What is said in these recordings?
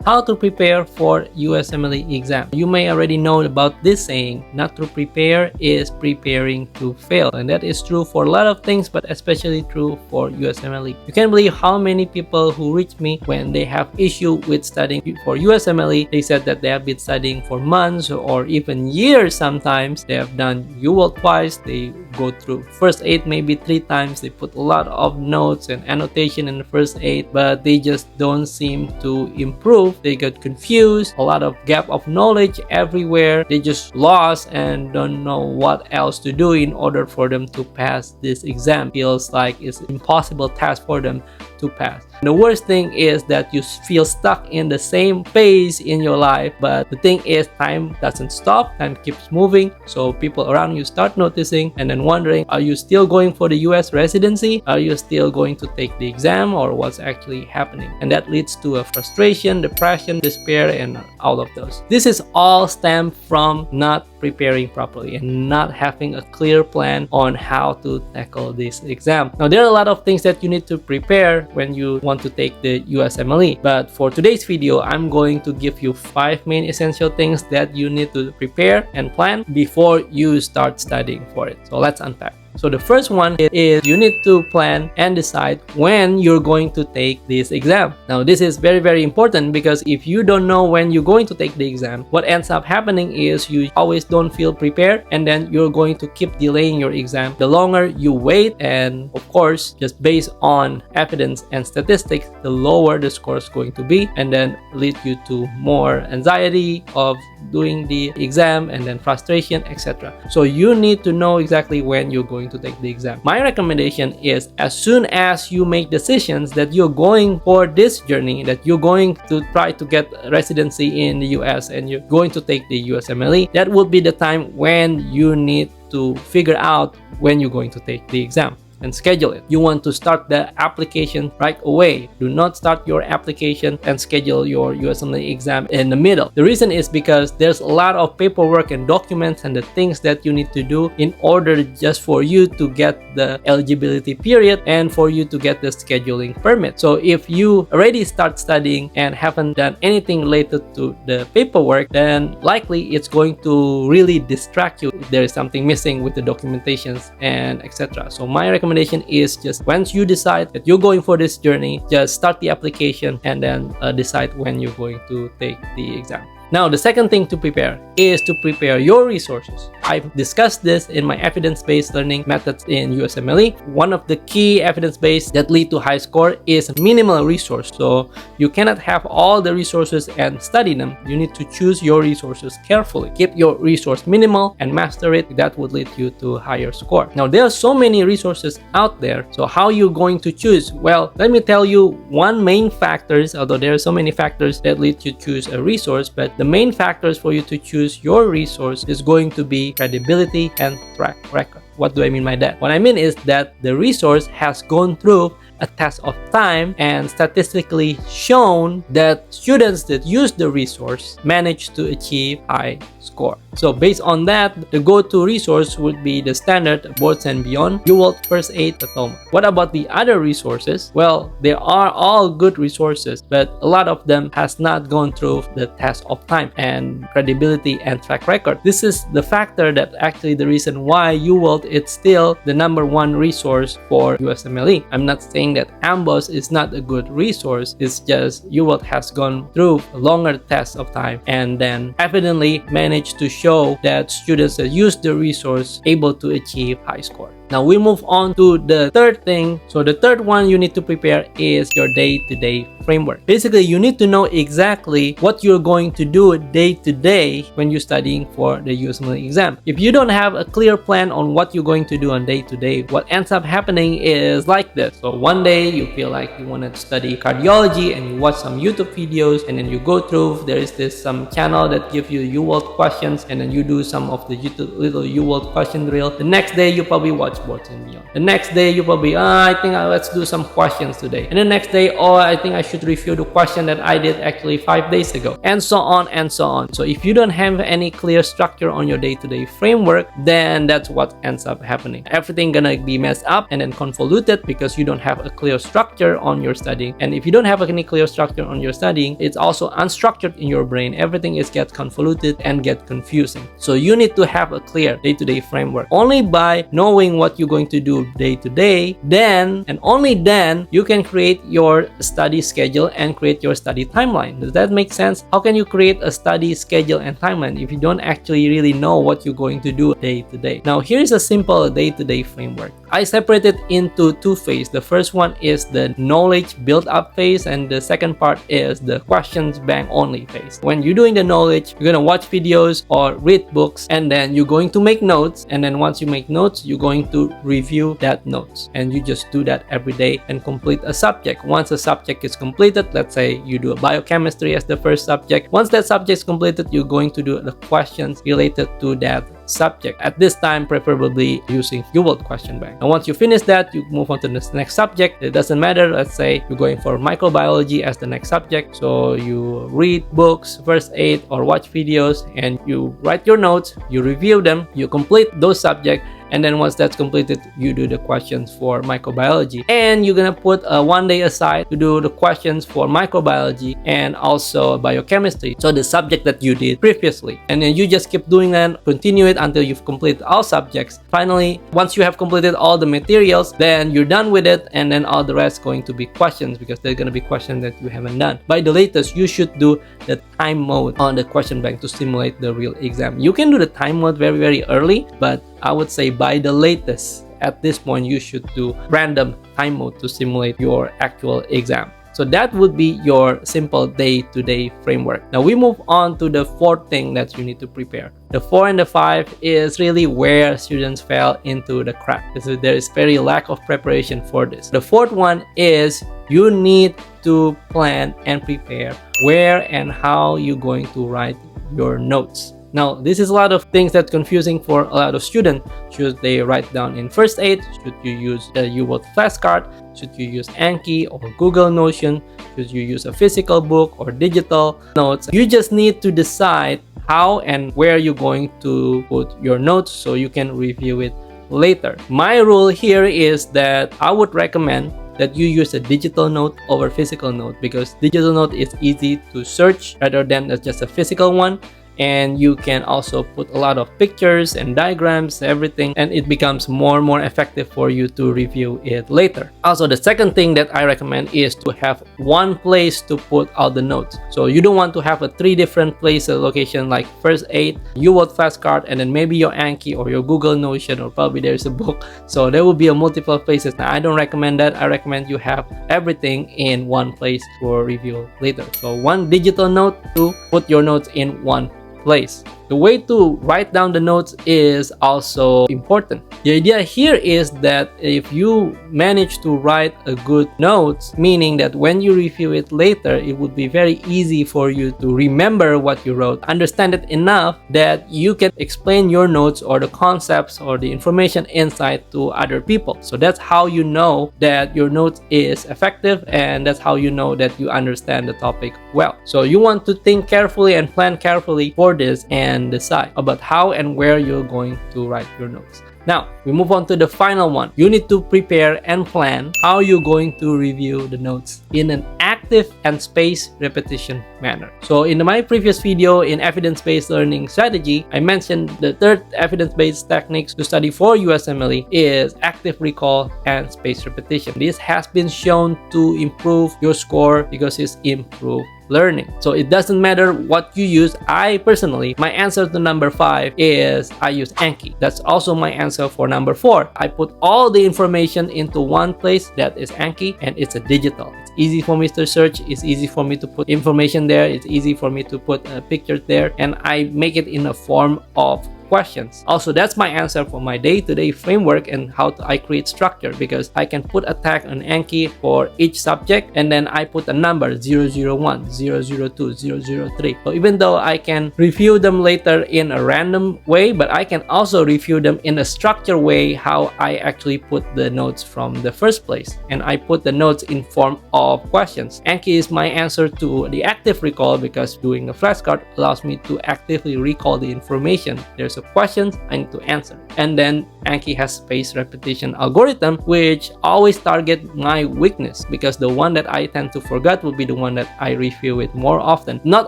how to prepare for USMLE exam. You may already know about this saying, not to prepare is preparing to fail. And that is true for a lot of things, but especially true for USMLE. You can't believe how many people who reach me when they have issue with studying for USMLE. They said that they have been studying for months or even years sometimes. They have done UWorld twice. They go through first 8 maybe 3 times. They put a lot of notes and annotation in the first 8, but they just don't seem to improve. They get confused, a lot of gap of knowledge everywhere. They just lost and don't know what else to do in order for them to pass this exam. Feels like it's an impossible task for them to pass. The worst thing is that you feel stuck in the same phase in your life, but the thing is time doesn't stop, time keeps moving. So people around you start noticing and then wondering, are you still going for the US residency? Are you still going to take the exam, or what's actually happening? And that leads to a frustration, depression, despair, and all of those. This is all stemmed from not preparing properly and not having a clear plan on how to tackle this exam. Now, there are a lot of things that you need to prepare when you want to take the USMLE, but for today's video, I'm going to give you 5 main essential things that you need to prepare and plan before you start studying for it. So let's unpack. So the first one is you need to plan and decide when you're going to take this exam. Now this is very, very important, because if you don't know when you're going to take the exam, what ends up happening is you always don't feel prepared, and then you're going to keep delaying your exam. The longer you wait, and of course just based on evidence and statistics, the lower the score is going to be, and then lead you to more anxiety of doing the exam and then frustration, etc. So you need to know exactly when you're going to take the exam. My recommendation is, as soon as you make decisions that you're going for this journey, that you're going to try to get residency in the US and you're going to take the USMLE, that would be the time when you need to figure out when you're going to take the exam and schedule it. You want to start the application right away. Do not start your application and schedule your USMLE exam in the middle. The reason is because there's a lot of paperwork and documents and the things that you need to do in order just for you to get the eligibility period and for you to get the scheduling permit. So if you already start studying and haven't done anything related to the paperwork, then likely it's going to really distract you if there is something missing with the documentations and etc. So my recommendation is, just once you decide that you're going for this journey, just start the application and then decide when you're going to take the exam. Now, the second thing to prepare is to prepare your resources. I've discussed this in my evidence-based learning methods in USMLE. One of the key evidence-based that lead to high score is minimal resource. So you cannot have all the resources and study them. You need to choose your resources carefully. Keep your resource minimal and master it. That would lead you to a higher score. Now, there are so many resources out there. So how are you going to choose? Well, let me tell you one main factors, although there are so many factors that lead you to choose a resource, but the main factors for you to choose your resource is going to be credibility and track record. What do I mean by that? What I mean is that the resource has gone through a test of time and statistically shown that students that use the resource manage to achieve high score. So based on that, the go-to resource would be the standard Boards and Beyond, UWorld First Aid Diploma. What about the other resources? Well, they are all good resources, but a lot of them has not gone through the test of time and credibility and track record. This is the factor that actually the reason why UWorld is still the #1 resource for USMLE. I'm not saying that AMBOSS is not a good resource. It's just UWorld has gone through a longer test of time and then evidently managed to show that students that use the resource able to achieve high score. Now we move on to the third thing. So the third one you need to prepare is your day-to-day framework. Basically, you need to know exactly what you're going to do day to day when you're studying for the USMLE exam. If you don't have a clear plan on what you're going to do on day to day, what ends up happening is like this. So one day you feel like you want to study cardiology and you watch some YouTube videos, and then you go through, there is some channel that gives you UWorld questions, and then you do some of the little UWorld question drill. The next day you probably watch whiteboards and beyond. The next day, you probably, I think let's do some questions today. And the next day, I think I should review the question that I did actually 5 days ago, and so on and so on. So if you don't have any clear structure on your day-to-day framework, then that's what ends up happening. Everything gonna be messed up and then convoluted because you don't have a clear structure on your studying. And if you don't have any clear structure on your studying, it's also unstructured in your brain. Everything is get convoluted and get confusing. So you need to have a clear day-to-day framework. Only by knowing what you're going to do day to day, then and only then you can create your study schedule and create your study timeline. Does that make sense? How can you create a study schedule and timeline if you don't actually really know what you're going to do day to day? Now, here's a simple day-to-day framework. I separate it into two phases. The first one is the knowledge build-up phase, and the second part is the questions bank only phase. When you're doing the knowledge, you're gonna watch videos or read books, and then you're going to make notes. And then once you make notes, you're going to review that notes, and you just do that every day and complete a subject. Once a subject is completed, let's say you do a biochemistry as the first subject. Once that subject is completed, you're going to do the questions related to that subject. At this time, preferably using UWorld question bank. And once you finish that, you move on to the next subject. It doesn't matter. Let's say you're going for microbiology as the next subject. So you read books, first aid, or watch videos, and you write your notes, you review them, you complete those subjects. And then once that's completed, you do the questions for microbiology. And you're gonna put one day aside to do the questions for microbiology and also biochemistry. So the subject that you did previously. And then you just keep doing that, continue it until you've completed all subjects. Finally, once you have completed all the materials, then you're done with it. And then all the rest going to be questions, because there's gonna be questions that you haven't done. By the latest, you should do the time mode on the question bank to simulate the real exam. You can do the time mode very, very early, but I would say by the latest, at this point, you should do random time mode to simulate your actual exam. So that would be your simple day-to-day framework. Now we move on to the fourth thing that you need to prepare. The 4 and the 5 is really where students fell into the crack. There is very lack of preparation for this. The fourth one is you need to plan and prepare where and how you're going to write your notes. Now, this is a lot of things that's confusing for a lot of students. Should they write down in first aid? Should you use a UWorld flashcard? Should you use Anki or Google Notion? Should you use a physical book or digital notes? You just need to decide how and where you're going to put your notes so you can review it later. My rule here is that I would recommend that you use a digital note over physical note, because digital note is easy to search rather than just a physical one. And you can also put a lot of pictures and diagrams, everything, and it becomes more and more effective for you to review it later. Also, the second thing that I recommend is to have one place to put all the notes. So you don't want to have a 3 different places location, like first aid, UWorld flashcard, and then maybe your Anki or your Google Notion, or probably there's a book. So there will be a multiple places. Now I don't recommend that. I recommend you have everything in one place for review later. So one digital note to put your notes in one place. The way to write down the notes is also important. The idea here is that if you manage to write a good notes, meaning that when you review it later, it would be very easy for you to remember what you wrote, understand it enough that you can explain your notes or the concepts or the information inside to other people. So that's how you know that your notes is effective, and that's how you know that you understand the topic well. So you want to think carefully and plan carefully for this and decide about how and where you're going to write your notes. Now, we move on to the final one. You need to prepare and plan how you're going to review the notes in an active and spaced repetition manner. So in my previous video in evidence-based learning strategy, I mentioned the third evidence-based techniques to study for USMLE is active recall and spaced repetition. This has been shown to improve your score because it's improved learning. So it doesn't matter what you use. I personally, my answer to number 5 is I use Anki. That's also my answer for number 4. I put all the information into one place, that is Anki, and it's a digital. It's easy for me to search, it's easy for me to put information there, it's easy for me to put pictures there, and I make it in a form of questions. Also, that's my answer for my day-to-day framework and how I create structure, because I can put a tag on Anki for each subject, and then I put a number 001, 002, 003. So even though I can review them later in a random way, but I can also review them in a structured way, how I actually put the notes from the first place. And I put the notes in form of questions. Anki is my answer to the active recall, because doing a flashcard allows me to actively recall the information. There's a question I need to answer. And then Anki has spaced repetition algorithm, which always target my weakness, because the one that I tend to forget will be the one that I review it more often. Not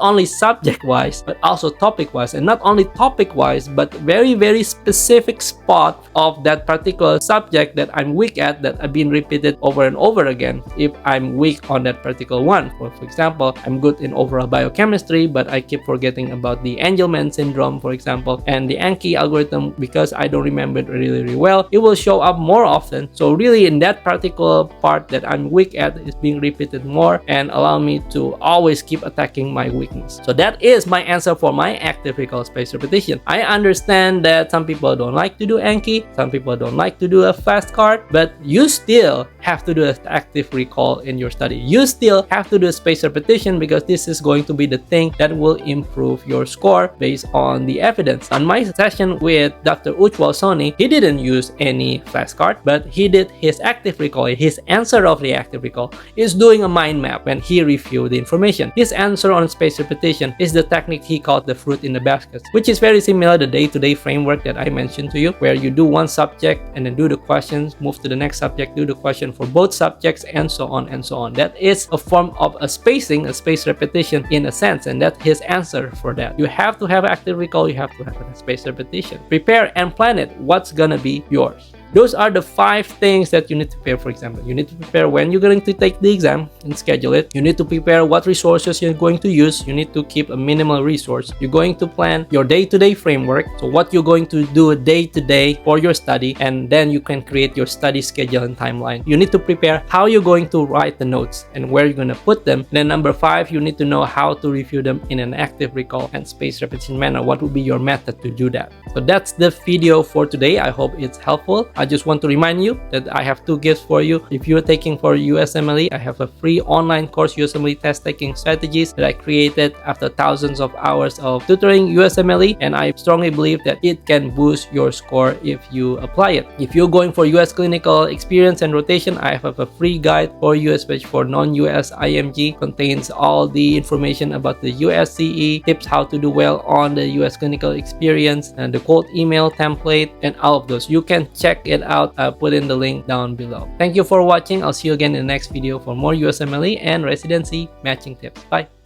only subject wise, but also topic wise. And not only topic wise, but very specific spot of that particular subject that I'm weak at, that I've been repeated over and over again. If I'm weak on that particular one, for example, I'm good in overall biochemistry, but I keep forgetting about the Angelman syndrome, for example, and the Anki algorithm, because I don't remember it really well, it will show up more often. So really, in that particular part that I'm weak at, is being repeated more and allow me to always keep attacking my weakness. So that is my answer for my active recall spaced repetition. I understand that some people don't like to do Anki, some people don't like to do a flashcard, but you still have to do an active recall in your study. You still have to do a spaced repetition, because this is going to be the thing that will improve your score based on the evidence. On my session with Dr. Ujwal Soni, he didn't use any flashcard, but he did his active recall. His answer of the active recall is doing a mind map when he reviewed the information. His answer on spaced repetition is the technique he called the fruit in the basket, which is very similar to the day-to-day framework that I mentioned to you, where you do one subject and then do the questions, move to the next subject, do the question for both subjects, and so on and so on. That is a form of a spacing, a spaced repetition in a sense, and that's his answer for that. You have to have active recall, you have to have a spaced repetition. Prepare and plan it. What's gonna be yours? Those are the 5 things that you need to prepare. For example, you need to prepare when you're going to take the exam and schedule it. You need to prepare what resources you're going to use. You need to keep a minimal resource. You're going to plan your day-to-day framework, so what you're going to do day-to-day for your study, and then you can create your study schedule and timeline. You need to prepare how you're going to write the notes and where you're going to put them. And then number 5, you need to know how to review them in an active recall and spaced repetition manner. What would be your method to do that? So that's the video for today. I hope it's helpful. I just want to remind you that I have 2 gifts for you. If you're taking for USMLE, I have a free online course, USMLE test taking strategies, that I created after thousands of hours of tutoring USMLE, and I strongly believe that it can boost your score if you apply it. If you're going for US clinical experience and rotation, I have a free guide for you, especially for non-US IMG. Contains all the information about the USCE, tips how to do well on the US clinical experience, and the quote email template, and all of those. You can check it out. I'll put in the link down below. Thank you for watching. I'll see you again in the next video for more USMLE and residency matching tips. Bye.